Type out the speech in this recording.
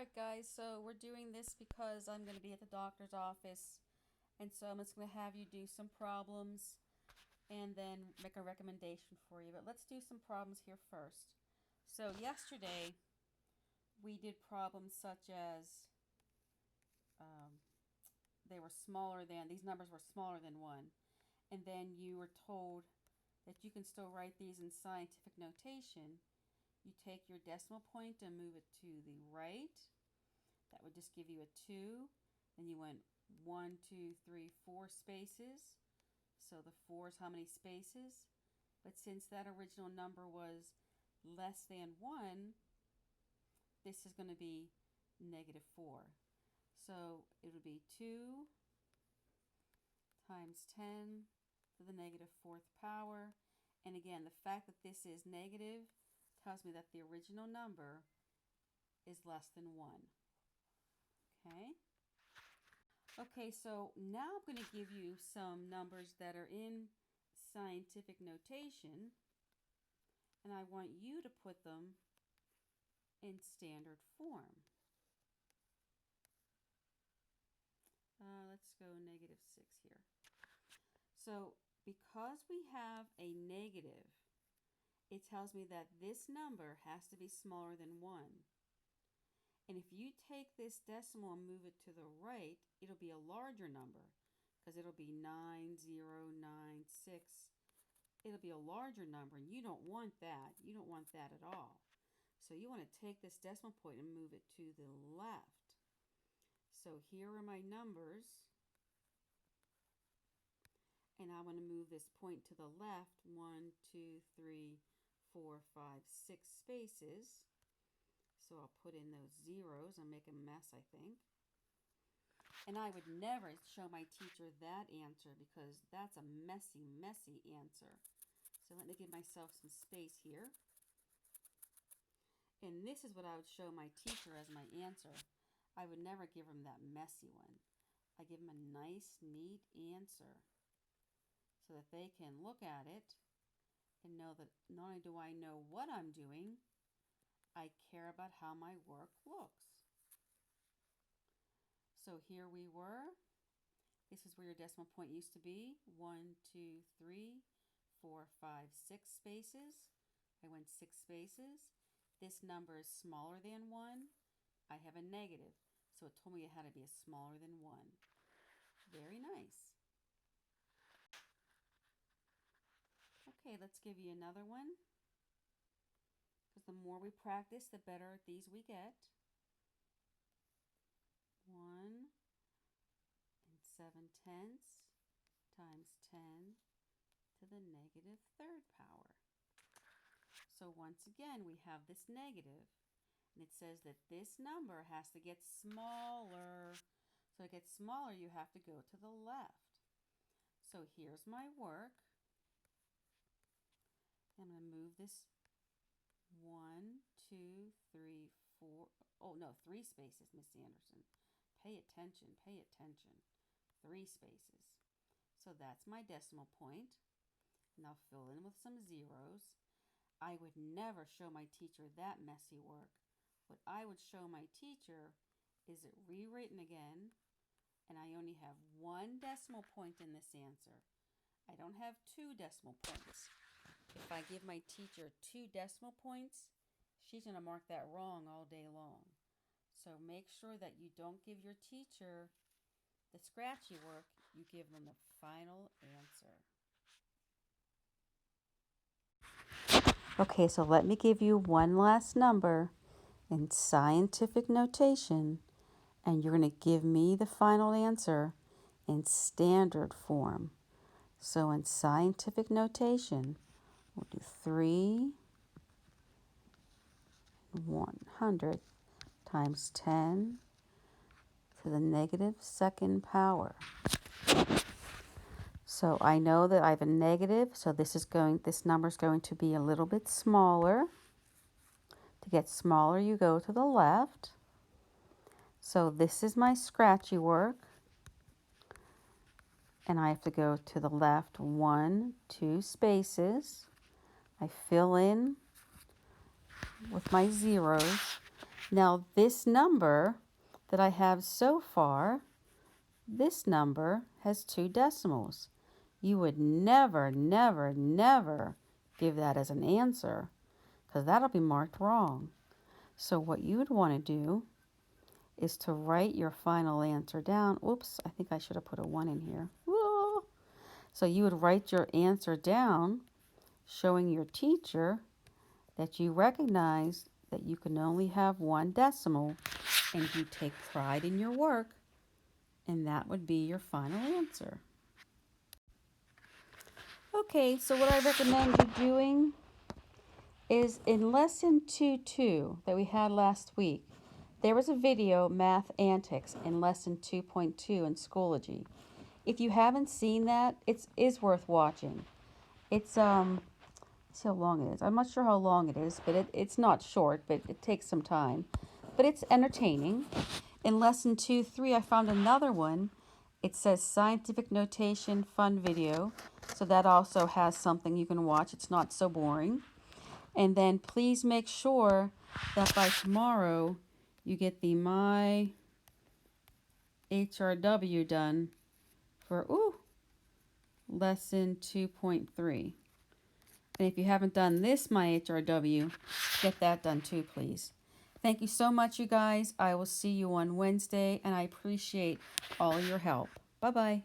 Alright guys, so we're doing this because I'm going to be at the doctor's office, and so I'm just going to have you do some problems and then make a recommendation for you. But let's do some problems here first. So yesterday we did problems such as they were smaller than, these numbers were smaller than 1, and then you were told that you can still write these in scientific notation. You take your decimal point and move it to the right. That would just give you a 2. Then you went 1, 2, 3, 4 spaces. So the 4 is how many spaces? But since that original number was less than 1, this is going to be -4. So it would be 2 times 10 to the -4th power. And again, the fact that this is negative tells me that the original number is less than 1. Okay, so now I'm going to give you some numbers that are in scientific notation, and I want you to put them in standard form. Let's go -6 here. So because we have a negative, it tells me that this number has to be smaller than 1. And if you take this decimal and move it to the right, it'll be a larger number because it'll be 9096. It'll be a larger number, and you don't want that. You don't want that at all. So you want to take this decimal point and move it to the left. So here are my numbers. And I want to move this point to the left 1, 2, 3, 4, 5, 6 spaces. So I'll put in those zeros. I'll make a mess, I think. And I would never show my teacher that answer because that's a messy, messy answer. So let me give myself some space here. And this is what I would show my teacher as my answer. I would never give him that messy one. I give him a nice, neat answer so that they can look at it and know that not only do I know what I'm doing, I care about how my work looks. So here we were. This is where your decimal point used to be. 1, 2, 3, 4, 5, 6 spaces. I went 6 spaces. This number is smaller than 1. I have a negative, so it told me it had to be smaller than 1. Very nice. Okay, let's give you another one. Because the more we practice, the better at these we get. 1 7/10 times 10 to the -3rd power. So once again, we have this negative, and it says that this number has to get smaller. So to get smaller, you have to go to the left. So here's my work. I'm going to move this 1, 2, 3, 4. Oh, no, 3 spaces, Miss Anderson. Pay attention, pay attention. 3 spaces. So that's my decimal point. And I'll fill in with some zeros. I would never show my teacher that messy work. What I would show my teacher is it rewritten again, and I only have 1 decimal point in this answer. I don't have 2 decimal points. If I give my teacher 2 decimal points, she's going to mark that wrong all day long. So make sure that you don't give your teacher the scratchy work, you give them the final answer. Okay, so let me give you one last number in scientific notation, and you're going to give me the final answer in standard form. So in scientific notation, we'll do 3/100 times 10 to the -2nd power. So I know that I have a negative, so this number is going to be a little bit smaller. To get smaller, you go to the left. So this is my scratchy work. And I have to go to the left 1, 2 spaces. I fill in with my zeros. Now this number that I have so far, this number has 2 decimals. You would never, never, never give that as an answer because that'll be marked wrong. So what you would want to do is to write your final answer down. Oops, I think I should have put a 1 in here. Whoa. So you would write your answer down, showing your teacher that you recognize that you can only have 1 decimal and you take pride in your work, and that would be your final answer. Okay, so what I recommend you doing is in lesson 2.2 that we had last week, there was a video, Math Antics, in lesson 2.2 in Schoology. If you haven't seen that, it is worth watching. It's, see how long it is. I'm not sure how long it is, but it's not short, but it takes some time. But it's entertaining. In lesson 2.3, I found another one. It says scientific notation fun video. So that also has something you can watch. It's not so boring. And then please make sure that by tomorrow you get the My HRW done for lesson 2.3. And if you haven't done this My HRW, get that done too, please. Thank you so much, you guys. I will see you on Wednesday, and I appreciate all your help. Bye-bye.